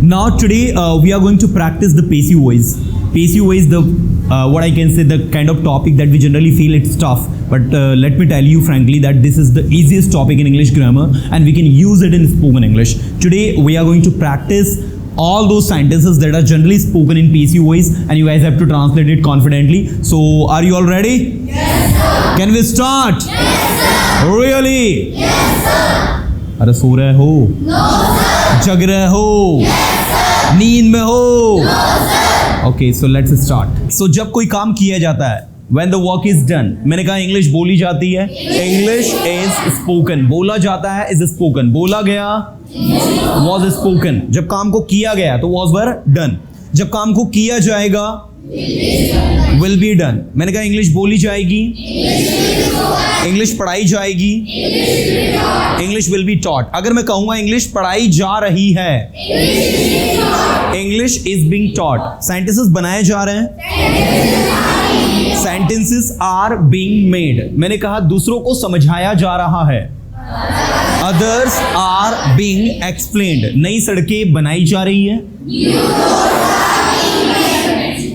Now today we are going to practice the passive voice. Passive voice, the what I can say, the kind of topic that we generally feel it's tough. But let me tell you frankly that this is the easiest topic in English grammar, and we can use it in spoken English. Today we are going to practice all those sentences that are generally spoken in passive voice, and you guys have to translate it confidently. So are you all ready? Yes, sir. Can we start? Yes, sir. Really? Yes, sir. अरे सो रहे हो? No, sir. जग रहे हो? Yes, sir. नींद में हो? No, sir. Okay so let's start. So जब कोई काम किया जाता है, when the work is done, मैंने कहा इंग्लिश बोली जाती है, इंग्लिश इज स्पोकन. बोला जाता है इज स्पोकन. बोला गया was स्पोकन. जब काम को किया गया तो was were done. जब काम को किया जाएगा will be done. मैंने कहा इंग्लिश बोली जाएगी, इंग्लिश पढ़ाई जाएगी, इंग्लिश विल बी टॉट. अगर मैं कहूंगा इंग्लिश पढ़ाई जा रही है, English is being taught. Sentences बनाए जा रहे हैं, सेंटेंसेस आर बीइंग मेड. मैंने कहा दूसरों को समझाया जा रहा है, अदर्स आर बीइंग एक्सप्लेन्ड. नई सड़कें बनाई जा रही है,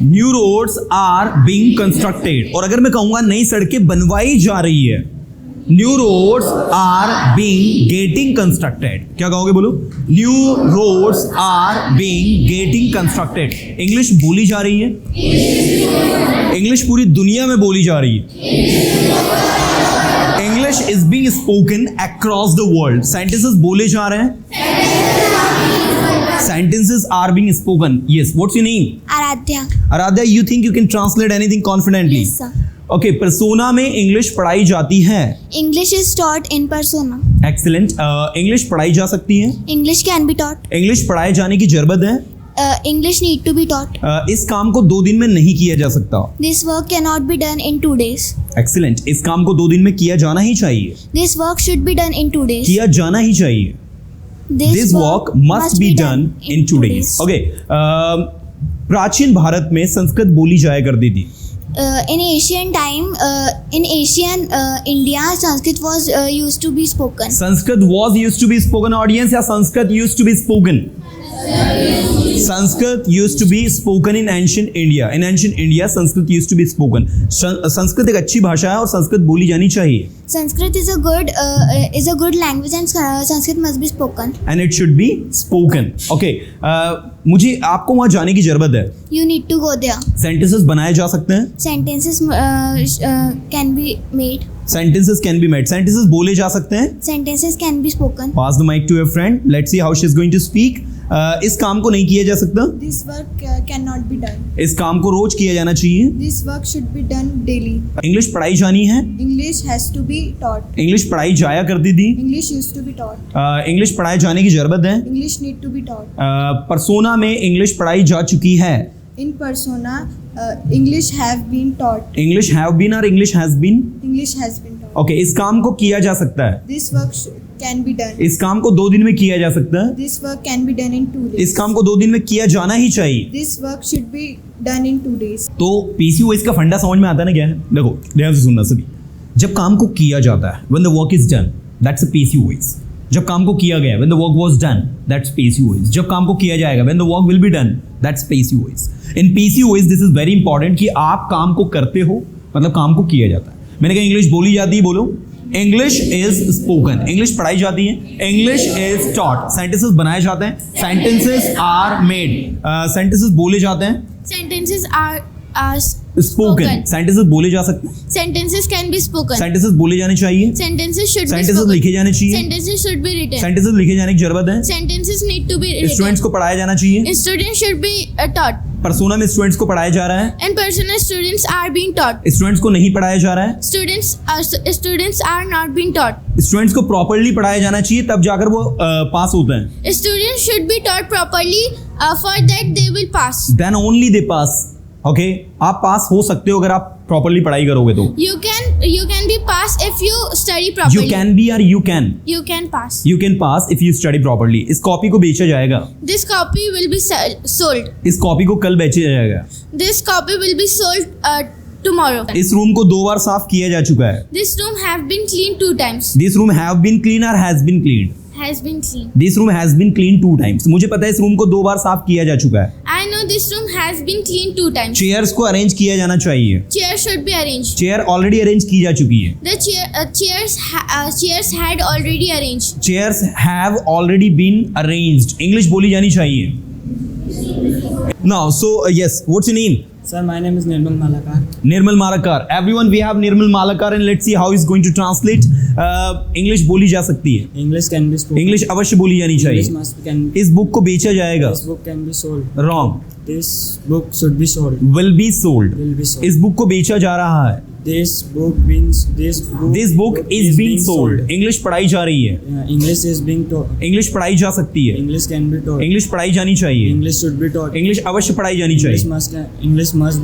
new roads are being constructed. और अगर मैं कहूंगा नई सड़कें बनवाई जा रही है, new roads are being getting constructed. क्या कहोगे बोलो? New roads are being getting constructed. English बोली जा रही है, इंग्लिश पूरी दुनिया में बोली जा रही है, English is being spoken across the world. Sentences बोले जा रहे हैं, sentences are being spoken. Yes, what's your name? Aradhya. Aradhya, you think you can translate anything confidently? Yes, sir. Okay, persona में इंग्लिश पढ़ाई जाती है. English is taught in persona. Excellent. English पढ़ाई जा सकती है, English can be taught. English पढ़ाए जाने की जरूरत है. English need to be taught. इस काम को 2 दिन में नहीं किया जा सकता. This work cannot be done in 2 days. Excellent. इस काम को 2 दिन में किया जाना ही चाहिए, This work should be done in 2 days. किया जाना ही चाहिए. This work must be done in 2 days. Okay. प्राचीन भारत में संस्कृत बोली जाया करती थी. In ancient time, in ancient India, Sanskrit was used to be spoken. Sanskrit was used to be spoken. Audience, या Sanskrit used to be spoken? Sanskrit used to be spoken in ancient India. In ancient India, Sanskrit used to be spoken. Sanskrit एक अच्छी भाषा है और संस्कृत बोली जानी चाहिए. Sanskrit is a good language, and Sanskrit must be spoken. And it should be spoken. Okay. मुझे आपको वहाँ जाने की जरूरत है. You need to go there. Sentences बनाए जा सकते हैं. Sentences can be made. Sentences can be made. Sentences बोले जा सकते हैं. Sentences can be spoken. Pass the mic to your friend. Let's see how she is going to speak. इस काम को नहीं किया जा सकता. This work cannot be done. इस काम को रोज किया जाना चाहिए. This work should be done daily. English पढ़ाई जानी है. English has to be taught. English पढ़ाई जाया करती थी. English used to be taught. English पढ़ाए जाने की जरूरत है. English need to be taught. Persona में इंग्लिश पढ़ाई जा चुकी है. In persona, English have been taught. English have been और English has been. English has been taught. Okay. इस काम को किया जा सकता है. This work can be done. इस काम को 2 दिन में किया जा सकता है. This work can be done in 2 days. इस काम को 2 दिन में किया जाना ही चाहिए. This work should be done in 2 days. तो पीसी वॉइस का फंडा समझ में आता है ना क्या है? देखो ध्यान से सुनना सभी. जब काम को किया जाता है, when the work is done, that's a passive voice. जब काम को किया गया, when the work was done, that's passive voice. जब काम को किया जाएगा, when the work will be done, that's passive voice. In passive voice, this is very important कि आप काम को करते हो, मतलब काम को किया जाता है. मैंने कहा इंग्लिश बोली जाती है, बोलो. English is spoken. इंग्लिश पढ़ाई जाती है, इंग्लिश इज टॉट. सेंटेंसेस बनाए जाते हैं, सेंटेंसेस आर मेड. सेंटेंसेस बोले जाते हैं, Sentences are स्पोकन. सेंटेंसेस बोले जा सकते हैं, Sentences can be spoken. Sentences बोले जाने चाहिए, Sentences should be sentences spoken. लिखे जाने चाहिए, Sentences should be written. Sentences लिखे जाने की जरूरत है. Sentences need to be written. Students को पढ़ाया जाना चाहिए. Students should be taught. Persona में स्टूडेंट्स को पढ़ाया जा रहा है, In persona, students are being taught. Students को नहीं पढ़ाया जा रहा है. Students are not being taught. Students को प्रॉपर्ली पढ़ाया जाना चाहिए, तब जाकर वो पास होते हैं. Students should be taught properly. For that they will pass. Then only they pass. Okay. आप पास हो सकते हो अगर आप प्रॉपर्ली पढ़ाई करोगे तो. You can be pass if you study properly. You can be or you can. You can pass. You can pass if you study properly. इस कॉपी को बेचा जाएगा. This copy will be sold. इस copy को कल बेचा जाएगा. This copy will be sold tomorrow. इस रूम को 2 बार साफ किया जा चुका है. This room have been cleaned 2 times. This room have been cleaned or has been cleaned. has been cleaned. This room has been clean 2 times. मुझे पता है इस रूम को 2 बार साफ किया जा चुका है. I know this room has been cleaned 2 times. Chairs को अरेंज किया जाना चाहिए. Chairs should be arranged. Chair already arrange की जा चुकी है. The chairs had already arranged. Chairs have already been arranged. English बोली जानी चाहिए. Now so yes, what's your name? Sir, my name is Nirmal Malakar. Nirmal Malakar. Everyone, we have Nirmal Malakar and let's see how he's going to translate. English बोली जा सकती है. English can be spoken. English अवश्य बोली जानी English चाहिए. must can. इस book को बेचा जाएगा. This book can be sold. Wrong. This book should be sold. Will be sold. Will be sold. इस बुक को बेचा जा रहा है. This book means this book is being sold. English पढ़ाई जा रही है. English is being taught. English पढ़ाई जा सकती है. English can be taught. English पढ़ाई जानी चाहिए. English should be taught. English अवश्य पढ़ाई जानी English चाहिए. must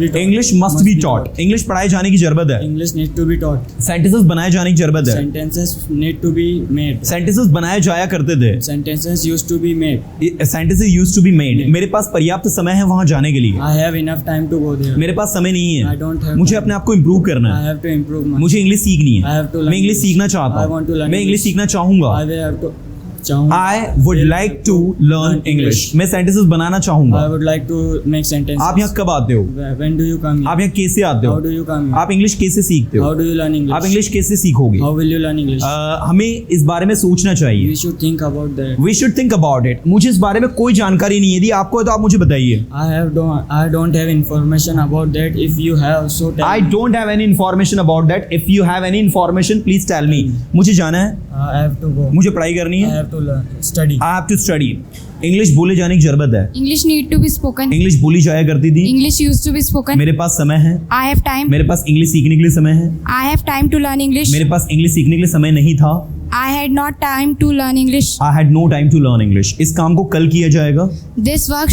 be taught. English must be taught. English पढ़ाई जाने की जरूरत है. English need to be taught. Sentences बनाए जाने की जरूरत है. Sentences need to be made. Sentences बनाए जाया करते थे. Sentences used to be made. Sentences used to be made. मेरे पास पर्याप्त समय है वहां जाने के लिए. I have enough time to go there. मेरे पास समय नहीं I don't है. have मुझे time. अपने आप को इम्प्रूव करना I है. have to improve my. मुझे इंग्लिश सीखनी I have to है. learn मैं इंग्लिश English. सीखना चाहता I want to हूँ. learn मैं इंग्लिश English. सीखना चाहूंगा. I will have to. I would like to learn English. मैं sentences बनाना चाहूंगा. I would like to make sentences. आप यहाँ कब आते हो? When do you come here? आप यहाँ कैसे आते How हो? do you come here? आप इंग्लिश कैसे सीखते How हो? do you learn English? आप इंग्लिश कैसे सीखोगे? How will you learn English? हमें इस बारे में सोचना चाहिए. We should think about that. We should think about it. मुझे इस बारे में कोई जानकारी नहीं है. यदि आपको है तो आप मुझे बताइए. I don't have information about that. If you have, so tell I me. don't have any information about that. If you have any information, please tell me. मुझे जाना है. I have to go. मुझे पढ़ाई करनी I है. have to learn. Study. I have to study. English बोले जाने की जरूरत है. English need to be spoken. English बोली जाया करती थी. English used to be spoken. मेरे पास समय है. I have time. मेरे पास इंग्लिश सीखने के लिए समय है. I have time to learn English. मेरे पास इंग्लिश सीखने के लिए समय नहीं था. I had not time to learn English. I had no time to learn English. इस काम को कल किया जाएगा. This work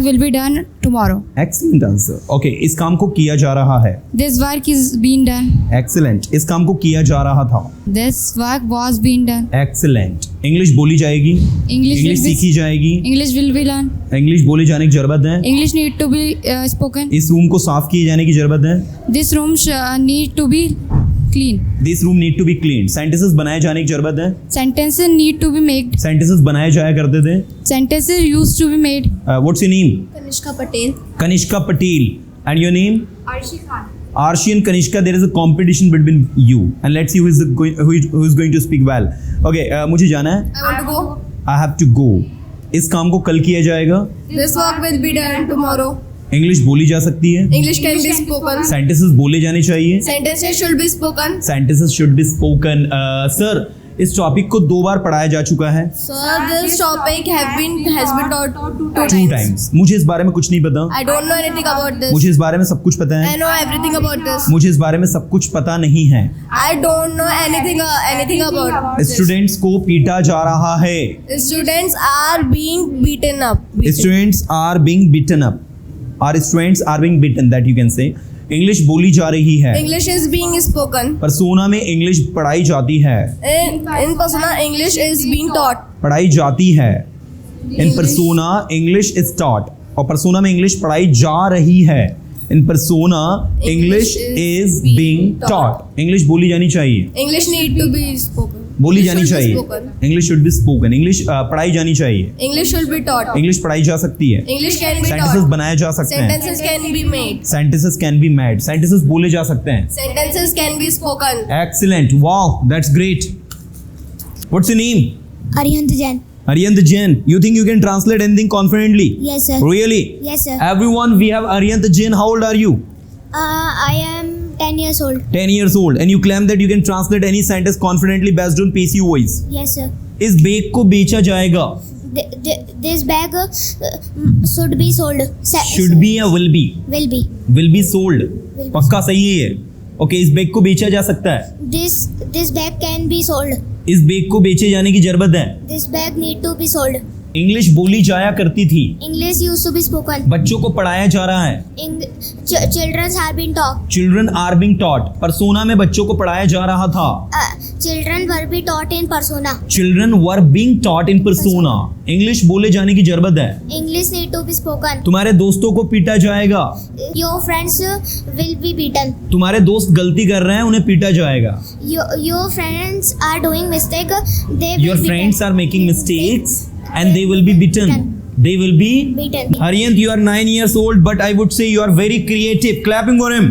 will be done tomorrow. Excellent answer. Okay, इस काम को किया जा रहा है. This work is being done. Excellent. इस काम को किया जा रहा था. This work was being done. Excellent. English बोली जाएगी. English इंग्लिश will be- सीखी जाएगी. English will be learned. English बोले जाने की जरूरत है. English need to be spoken. इस रूम को साफ किए जाने की जरूरत है. This room need to be clean. This room need to be clean. Sentences बनाए जाने की जरूरत है. Sentences need to be made. Sentences बनाए जाया करते थे. Sentences used to be made. What's your name? Kanishka Patel. Kanishka Patel. And your name? Arshi Khan. Arshi and Kanishka, there is a competition between you. And let's see who is going to speak well. Okay, मुझे जाना है. I want to go. I have to go. इस काम को कल किया जाएगा. This work will be done tomorrow. English बोली जा सकती है. English can be spoken. Sentences बोले जाने चाहिए. Sentences should be spoken. Sentences should be spoken. Sir, इस टॉपिक को 2 बार पढ़ाया जा चुका है. Sir, this topic has been taught 2 2 times. मुझे इस बारे में कुछ नहीं पता. I don't know anything about this. मुझे इस बारे में सब कुछ पता I है. know everything about this. मुझे इस बारे में सब कुछ पता नहीं है. I don't know anything about this. Students को पीटा जा रहा है. Students are being beaten up. Students are being beaten up. Our students are being beaten, that you can say. English बोली जा रही है. English is being spoken. Persona में इंग्लिश पढ़ाई जाती है. In persona, English is being taught. पढ़ाई जाती है. In persona English is taught. और परसोना में इंग्लिश पढ़ाई जा रही है. In persona English is being taught. English बोली जानी चाहिए. English need to be spoken. बोली English जानी should be चाहिए. spoken. English should be spoken. English पढ़ाई जानी चाहिए. English should be taught. English पढ़ाई जा सकती है. English can be sentences taught. बनाए जा सकते हैं. Sentences can be made. Sentences can be made. Sentences बोले जा सकते हैं. Sentences can be spoken. Excellent. Wow, that's great. What's your name? Arihant Jain. Aryant Jain. You think you can translate anything confidently? Yes, sir. Really? Yes, sir. Everyone, we have Aryant Jain. How old are you? I am 10 years old. 10 years old. And you claim that you can translate any sentence confidently based on PCU voice. Yes, sir. इस bag को बेचा जाएगा. This bag should be sold. Should be या will be? Will be. Will be sold. be. पक्का सही है ये. Okay, इस बैग को बेचा जा सकता है. This bag can be sold. इस बैग को बेचे जाने की जरूरत है. This bag need to be sold. English बोली जाया करती थी. English used to be spoken. बच्चों को पढ़ाया जा रहा है. Children have been taught. Children are being taught. परसोना में बच्चों को पढ़ाया जा रहा था. Children were be taught in persona. Children were being taught in persona. English बोले जाने की जरूरत है. English need to be spoken. तुम्हारे दोस्तों को पीटा जाएगा. Your friends will be beaten. तुम्हारे दोस्त गलती कर रहे हैं, उन्हें पीटा जाएगा. Your friends are doing mistake. They will Your be friends beaten. are making mistakes and they will be beaten. They will be Beaten. Aryant, you are 9 years old, but I would say you are very creative. Clapping for him.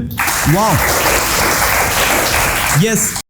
Wow. Yes.